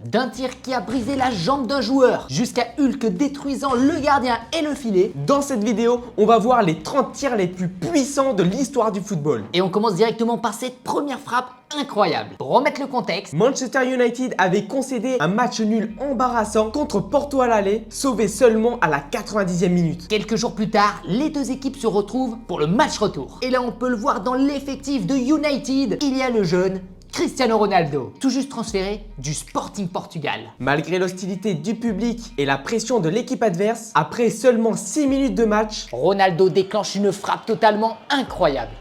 d'un tir qui a brisé la jambe d'un joueur, jusqu'à Hulk détruisant le gardien et le filet. Dans cette vidéo, on va voir les 30 tirs les plus puissants de l'histoire du football. Et on commence directement par cette première frappe incroyable. Pour remettre le contexte, Manchester United avait concédé un match nul embarrassant contre Porto à l'aller, sauvé seulement à la 90e minute. quelques jours plus tard, les deux équipes se retrouvent pour le match retour. Et là, on peut le voir dans l'effectif de United, il y a le jeune Cristiano Ronaldo, tout juste transféré du Sporting Portugal. Malgré l'hostilité du public et la pression de l'équipe adverse, après seulement 6 minutes de match, Ronaldo déclenche une frappe totalement incroyable.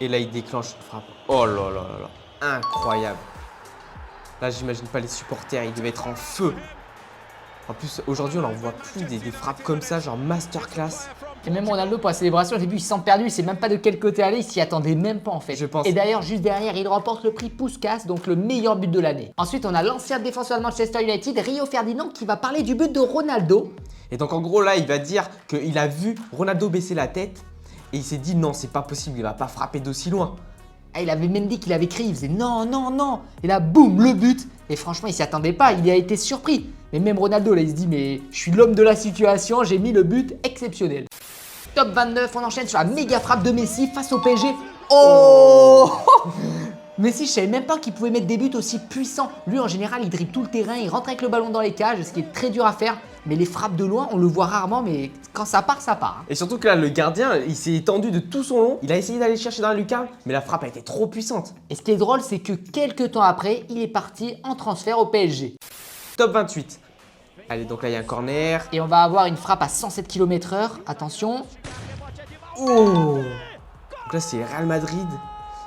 et là il déclenche une frappe. Oh là là là là, incroyable. Là j'imagine pas les supporters, ils devaient être en feu. En plus aujourd'hui on n'en voit plus des frappes comme ça, genre masterclass. Et même Ronaldo pour la célébration, au début il se sent perdu, il sait même pas de quel côté aller, il s'y attendait même pas en fait. Je pense. Et d'ailleurs juste derrière, il remporte le prix Puskás, donc le meilleur but de l'année. Ensuite on a l'ancien défenseur de Manchester United, Rio Ferdinand, qui va parler du but de Ronaldo. Et donc en gros là il va dire qu'il a vu Ronaldo baisser la tête et il s'est dit non c'est pas possible, il va pas frapper d'aussi loin. Ah, il avait même dit qu'il avait crié, il faisait non, non, non. Et là, boum, le but. Et franchement, il s'y attendait pas, il a été surpris. Mais même Ronaldo, là, il se dit, mais je suis l'homme de la situation, j'ai mis le but exceptionnel. Top 29, on enchaîne sur la méga frappe de Messi face au PSG. Oh Messi, je savais même pas qu'il pouvait mettre des buts aussi puissants. Lui, en général, il dribble tout le terrain, il rentre avec le ballon dans les cages, ce qui est très dur à faire. Mais les frappes de loin, on le voit rarement, mais quand ça part, ça part. Et surtout que là le gardien il s'est étendu de tout son long, il a essayé d'aller chercher dans la lucarne mais la frappe a été trop puissante. Et ce qui est drôle, c'est que quelques temps après, il est parti en transfert au PSG. Top 28. Allez donc là il y a un corner. Et on va avoir une frappe à 107 km/h. Attention. Oh donc là c'est Real Madrid.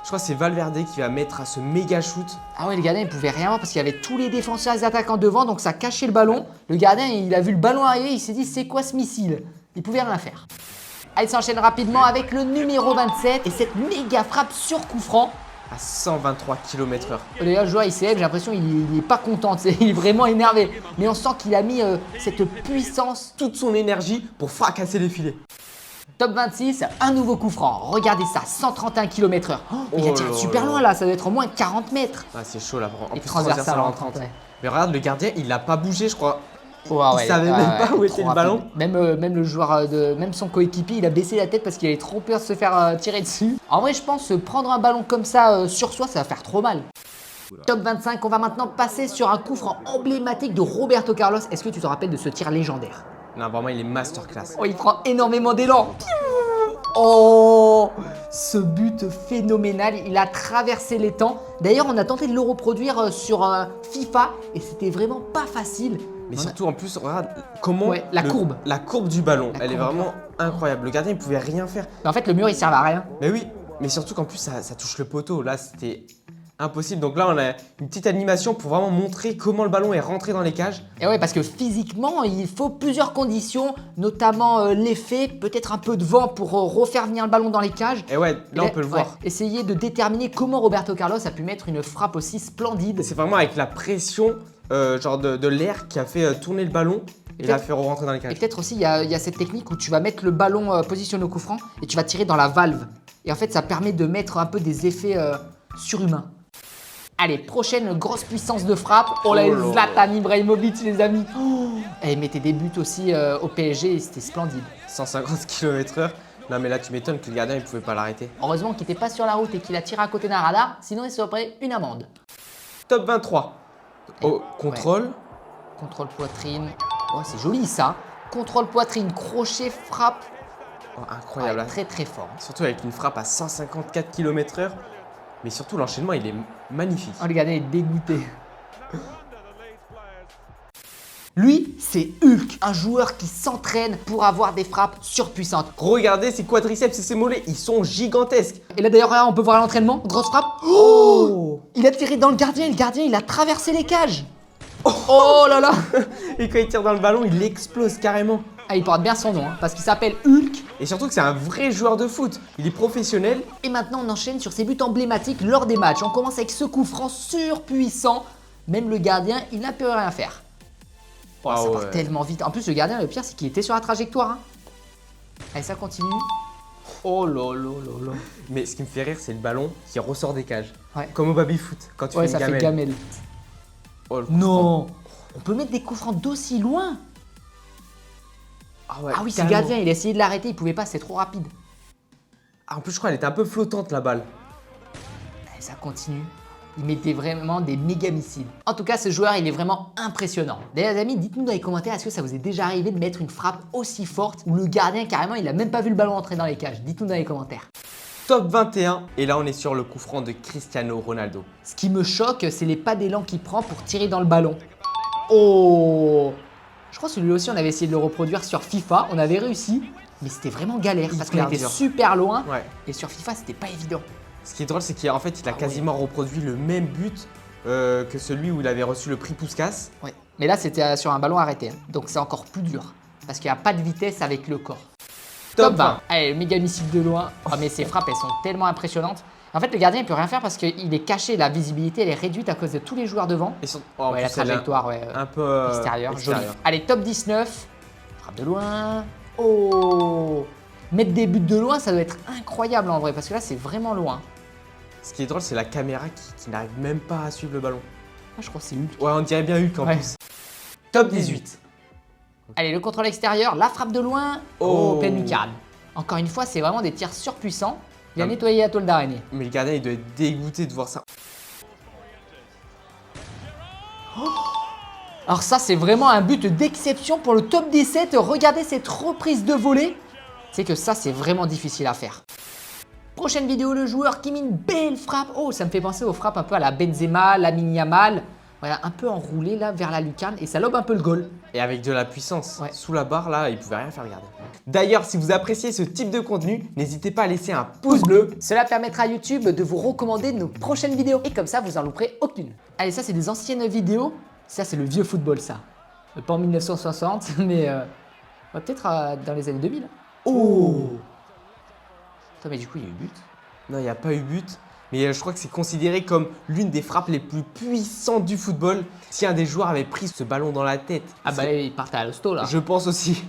Je crois que c'est Valverde qui va mettre à ce méga shoot. Ah ouais, le gardien il pouvait rien voir parce qu'il y avait tous les défenseurs et les attaquants devant, donc ça cachait le ballon. Le gardien il a vu le ballon arriver, il s'est dit c'est quoi ce missile? Il pouvait rien faire. Allez, il s'enchaîne rapidement avec le numéro 27 et cette méga frappe sur coup franc. À 123 km/h. D'ailleurs, le joueur il s'élève, j'ai l'impression qu'il est pas content, il est vraiment énervé. Mais on sent qu'il a mis cette puissance. Toute son énergie pour fracasser les filets. Top 26, un nouveau coup franc. Regardez ça, 131 km/h. Oh, il a Oh tiré là super là. loin là, ça doit être au moins 40 mètres. Ah c'est chaud là. En Et plus transversal en 30. 30, ouais. Mais regarde le gardien il a pas bougé je crois. Ouais, Il savait même pas où était trop le ballon. rapide. Même le joueur, même son coéquipier, il a baissé la tête parce qu'il avait trop peur de se faire tirer dessus. En vrai, je pense prendre un ballon comme ça sur soi, ça va faire trop mal. Top 25, on va maintenant passer sur un coup franc emblématique de Roberto Carlos. Est-ce que tu te rappelles de ce tir légendaire? Non vraiment il est masterclass. Oh, il prend énormément d'élan. Oh, ce but phénoménal, il a traversé les temps. D'ailleurs, on a tenté de le reproduire sur FIFA et c'était vraiment pas facile. Mais surtout en plus regarde comment Ouais, la courbe. La courbe du ballon, La elle est courbe. vraiment incroyable. Le gardien il pouvait rien faire. Mais en fait, le mur, il servait à rien. Mais oui, mais surtout qu'en plus ça touche le poteau. Là c'était impossible. Donc là on a une petite animation pour vraiment montrer comment le ballon est rentré dans les cages. Et ouais, parce que physiquement, il faut plusieurs conditions, notamment l'effet, peut-être un peu de vent pour refaire venir le ballon dans les cages. Et ouais, là on peut le Ouais, voir. essayer de déterminer comment Roberto Carlos a pu mettre une frappe aussi splendide. C'est vraiment avec la pression genre de l'air qui a fait tourner le ballon et l'a fait rentrer dans les Et cages. peut-être aussi, il y a cette technique où tu vas mettre le ballon positionné au coup franc et tu vas tirer dans la valve. Et en fait, ça permet de mettre un peu des effets surhumains. Allez, prochaine grosse puissance de frappe. Oh là, Oh là Zlatan Ibrahimovic, les amis. Oh, et il mettait des buts aussi au PSG et c'était splendide. 150 km/h. Non mais là tu m'étonnes que le gardien il pouvait pas l'arrêter. Heureusement qu'il n'était pas sur la route et qu'il a tiré à côté d'un radar, sinon il serait pris une amende. Top 23. Oh, contrôle. Contrôle poitrine. Oh, c'est joli ça. Contrôle poitrine, crochet, frappe. Oh, incroyable. Ouais, très très fort. Surtout avec une frappe à 154 km/h. Mais surtout l'enchaînement il est magnifique. Oh, le gardien est dégoûté. Lui, c'est Hulk, un joueur qui s'entraîne pour avoir des frappes surpuissantes. Regardez ses quadriceps et ses mollets, ils sont gigantesques. Et là d'ailleurs, on peut voir l'entraînement, grosse frappe. Oh, il a tiré dans le gardien et le gardien, il a traversé les cages. Oh là là. Et quand il tire dans le ballon, il explose carrément. Ah, il porte bien son nom, hein, parce qu'il s'appelle Hulk. Et surtout que c'est un vrai joueur de foot. Il est professionnel. Et maintenant, on enchaîne sur ses buts emblématiques lors des matchs. On commence avec ce coup franc surpuissant. Même le gardien, il n'a pu rien faire. Oh, ça part tellement vite. En plus, le gardien, le pire, c'est qu'il était sur la trajectoire. Hein. Allez, ça continue. Oh là là là là. Mais ce qui me fait rire, c'est le ballon qui ressort des cages. Ouais. Comme au baby-foot, quand tu Ouais, fais ça une fait gamelle. gamelle. Oh, le coup Non, on peut mettre des coups francs d'aussi loin. franc. Ouais, Ah oui, c'est le carrément. gardien, il a essayé de l'arrêter, il pouvait pas, c'est trop rapide. Ah, en plus, je crois qu'elle était un peu flottante, la balle. Et ça continue. Il mettait vraiment des méga missiles. En tout cas, ce joueur, il est vraiment impressionnant. D'ailleurs, les amis, dites-nous dans les commentaires, est-ce que ça vous est déjà arrivé de mettre une frappe aussi forte où le gardien, carrément, il a même pas vu le ballon entrer dans les cages? Dites-nous dans les commentaires. Top 21. Et là, on est sur le coup franc de Cristiano Ronaldo. Ce qui me choque, c'est les pas d'élan qu'il prend pour tirer dans le ballon. Oh! Je crois que celui-là aussi, on avait essayé de le reproduire sur FIFA. On avait réussi, mais c'était vraiment galère parce qu'on Hyper était dur. super loin. Ouais. Et sur FIFA, c'était pas évident. Ce qui est drôle, c'est qu'en fait, il a Ah ouais. quasiment reproduit le même but que celui où il avait reçu le prix Puskas. Ouais. Mais là, c'était sur un ballon arrêté. Hein. Donc, c'est encore plus dur. Parce qu'il n'y a pas de vitesse avec le corps. Top 20. Allez, le méga missile de loin. Oh, mais ces frappes, elles sont tellement impressionnantes. En fait, le gardien, il peut rien faire parce qu'il est caché. La visibilité, elle est réduite à cause de tous les joueurs devant. Et son... oh, en Ouais, la plus, elle est trajectoire, ouais. un peu Extérieur, joli. extérieur. Allez, top 19. Frappe de loin. Oh! Mettre des buts de loin, ça doit être incroyable en vrai. Parce que là, c'est vraiment loin. Ce qui est drôle, c'est la caméra qui n'arrive même pas à suivre le ballon. Ah, je crois que c'est Hulk. Ouais, on dirait bien Hulk en Ouais. plus. Top 18. Allez, le contrôle extérieur, la frappe de loin. Oh. Oh, pleine lucarne. Encore une fois, c'est vraiment des tirs surpuissants. Il a Ah. nettoyé la tôle d'araignée. Mais le gardien, il doit être dégoûté de voir ça. Alors ça, c'est vraiment un but d'exception pour le top 17. Regardez cette reprise de volée. C'est que ça, c'est vraiment difficile à faire. Prochaine vidéo, le joueur qui met une belle frappe. Oh, ça me fait penser aux frappes un peu à la Benzema, Lamine Yamal. Voilà, un peu enroulé là vers la lucarne et ça lobe un peu le goal. Et avec de la puissance. Ouais. Sous la barre, là, il pouvait rien faire, regarder. D'ailleurs, si vous appréciez ce type de contenu, n'hésitez pas à laisser un pouce bleu. Cela permettra à YouTube de vous recommander nos prochaines vidéos. Et comme ça, vous en louperez aucune. Allez, ça, c'est des anciennes vidéos. Ça, c'est le vieux football, ça. Pas en 1960, mais ouais, peut-être dans les années 2000. Oh! Attends, mais du coup, il y a eu but. Non, il n'y a pas eu but. Mais je crois que c'est considéré comme l'une des frappes les plus puissantes du football. Si un des joueurs avait pris ce ballon dans la tête. Ah bah, il partait à l'hosto, là. Je pense aussi.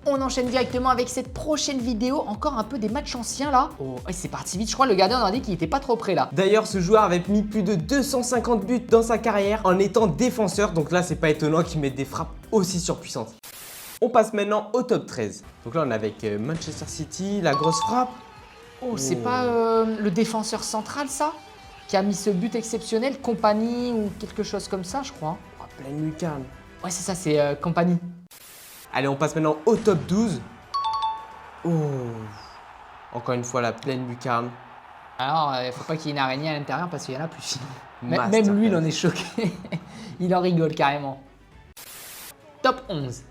On enchaîne directement avec cette prochaine vidéo. Encore un peu des matchs anciens, là. Oh, ouais, c'est parti vite. Je crois que le gardien, on a dit qu'il était pas trop près, là. D'ailleurs, ce joueur avait mis plus de 250 buts dans sa carrière en étant défenseur. Donc là, c'est pas étonnant qu'il mette des frappes aussi surpuissantes. On passe maintenant au top 13. Donc là, on est avec Manchester City, la grosse frappe. Oh, c'est pas le défenseur central, ça? Qui a mis ce but exceptionnel, Compagnie ou quelque chose comme ça, je crois. Oh, pleine lucarne. Ouais, c'est ça, c'est Compagnie. Allez, on passe maintenant au top 12. Oh. Encore une fois, la pleine lucarne. Alors, il faut pas qu'il y ait une araignée à l'intérieur parce qu'il y en a plus sinon. Masterclass. Même lui, il en est choqué. Il en rigole carrément. Top 11.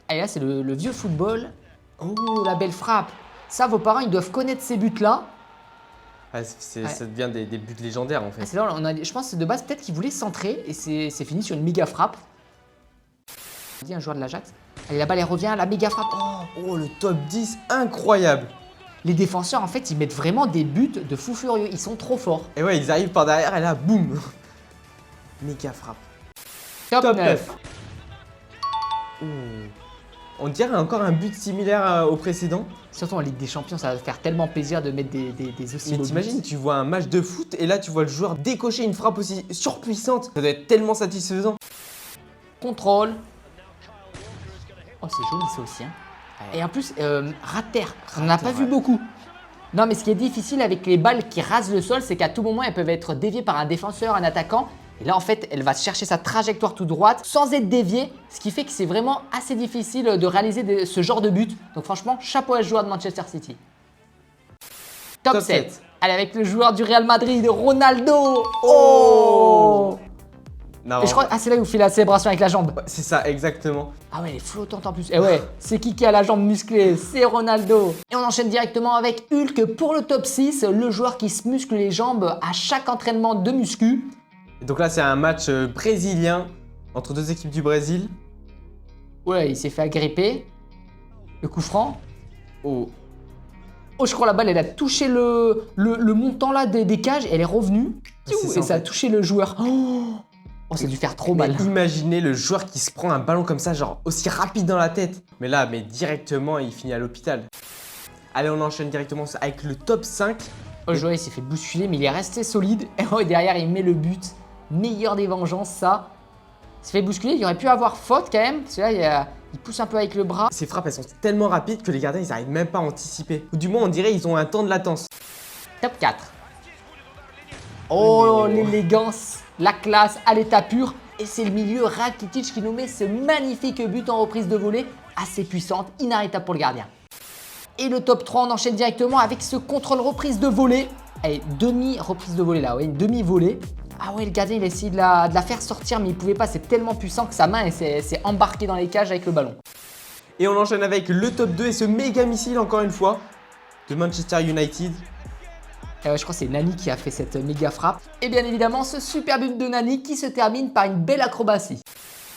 Allez, là, c'est le vieux football. Oh, la belle frappe. Ça, vos parents, ils doivent connaître ces buts-là. Ah, Ouais. Ça devient des buts légendaires en Ah, fait. c'est là, je pense que de base, peut-être qu'il voulait centrer et c'est fini sur une méga frappe. On dit un joueur de l'Ajax. Allez, la balle, elle revient, la méga frappe. Oh, Oh, le top 10, incroyable. les défenseurs, en fait, ils mettent vraiment des buts de fou furieux. Ils sont trop forts. Et ouais, ils arrivent par derrière et là, boum. Méga frappe. Top, Top 9. Oh. On dirait encore un but similaire au précédent. Surtout en Ligue des Champions, ça va faire tellement plaisir de mettre des aussi Mais beaux buts. t'imagines, tu vois un match de foot et là tu vois le joueur décocher une frappe aussi surpuissante. Ça doit être tellement satisfaisant. Contrôle. Oh, c'est joli ça aussi. Hein. Et en plus, rater. On n'en a pas Rater, vu ouais. beaucoup. Non, mais ce qui est difficile avec les balles qui rasent le sol, c'est qu'à tout moment, elles peuvent être déviées par un défenseur, un attaquant. Et là, en fait, elle va chercher sa trajectoire tout droite sans être déviée. Ce qui fait que c'est vraiment assez difficile de réaliser ce genre de but. Donc franchement, chapeau à ce joueur de Manchester City. Top 7. Allez, avec le joueur du Real Madrid, Ronaldo. Oh! Non, Et je crois, c'est là où il fait la célébration avec la jambe. ouais, c'est ça, exactement. Ah ouais, elle est flottante en plus. Et ouais, c'est qui a la jambe musclée? C'est Ronaldo. Et on enchaîne directement avec Hulk pour le top 6, le joueur qui se muscle les jambes à chaque entraînement de muscu. Et donc là, c'est un match brésilien entre deux équipes du Brésil. Ouais, il s'est fait agripper. Le coup franc. Oh, Oh, je crois la balle, elle a touché le montant là des cages et elle est revenue. c'est ça, Et en ça a fait. touché le joueur. Oh, ça a dû faire trop mais mal. imaginez le joueur qui se prend un ballon comme ça, genre aussi rapide dans la tête. Mais là, mais directement, il finit à l'hôpital. Allez, on enchaîne directement avec le top 5. Oh, le joueur, il s'est fait bousculer, mais il est resté solide. Et oh, derrière, il met le but. Meilleur des vengeances, ça. Il se fait bousculer, il aurait pu avoir faute quand même. Parce que là, il pousse un peu avec le bras. Ces frappes, elles sont tellement rapides que les gardiens, ils n'arrivent même pas à anticiper. Ou du moins, on dirait ils ont un temps de latence. Top 4. Oh, l'élégance, la classe à l'état pur. Et c'est le milieu Rakitic qui nous met ce magnifique but en reprise de volée, assez puissante, inarrêtable pour le gardien. Et le top 3, on enchaîne directement avec ce contrôle reprise de volée. Allez, demi-reprise de volée là, ouais, une demi-volée. Ah ouais, le gardien il a essayé de la faire sortir, mais il pouvait pas, c'est tellement puissant que sa main s'est embarquée dans les cages avec le ballon. Et on enchaîne avec le top 2 et ce méga missile, encore une fois, de Manchester United. Je crois que c'est Nani qui a fait cette méga frappe. Et bien évidemment, ce super but de Nani qui se termine par une belle acrobatie.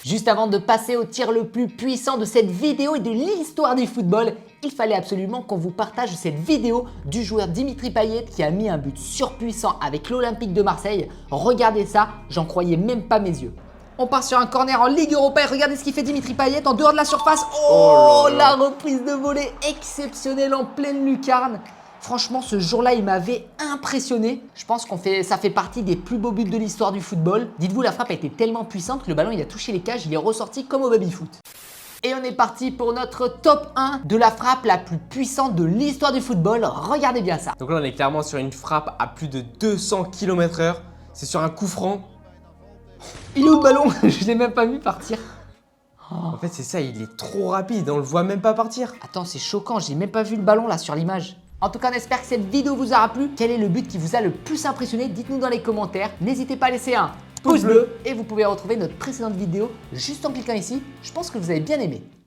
Juste avant de passer au tir le plus puissant de cette vidéo et de l'histoire du football, il fallait absolument qu'on vous partage cette vidéo du joueur Dimitri Payet qui a mis un but surpuissant avec l'Olympique de Marseille. Regardez ça, j'en croyais même pas mes yeux. On part sur un corner en Ligue Europa et regardez ce qu'il fait Dimitri Payet en dehors de la surface. Oh, la reprise de volée exceptionnelle en pleine lucarne. Franchement, ce jour-là, il m'avait impressionné. Je pense ça fait partie des plus beaux buts de l'histoire du football. Dites-vous, la frappe a été tellement puissante que le ballon, il a touché les cages, il est ressorti comme au baby-foot. Et on est parti pour notre top 1 de la frappe la plus puissante de l'histoire du football. Regardez bien ça. Donc là, on est clairement sur une frappe à plus de 200 km/h. C'est sur un coup franc. Il est où le ballon? Je l'ai même pas vu partir. En fait, c'est ça, il est trop rapide, on le voit même pas partir. Attends, c'est choquant, j'ai même pas vu le ballon là sur l'image. En tout cas, on espère que cette vidéo vous aura plu. Quel est le but qui vous a le plus impressionné? Dites-nous dans les commentaires. N'hésitez pas à laisser un pouce bleu et vous pouvez retrouver notre précédente vidéo juste en cliquant ici. Je pense que vous avez bien aimé.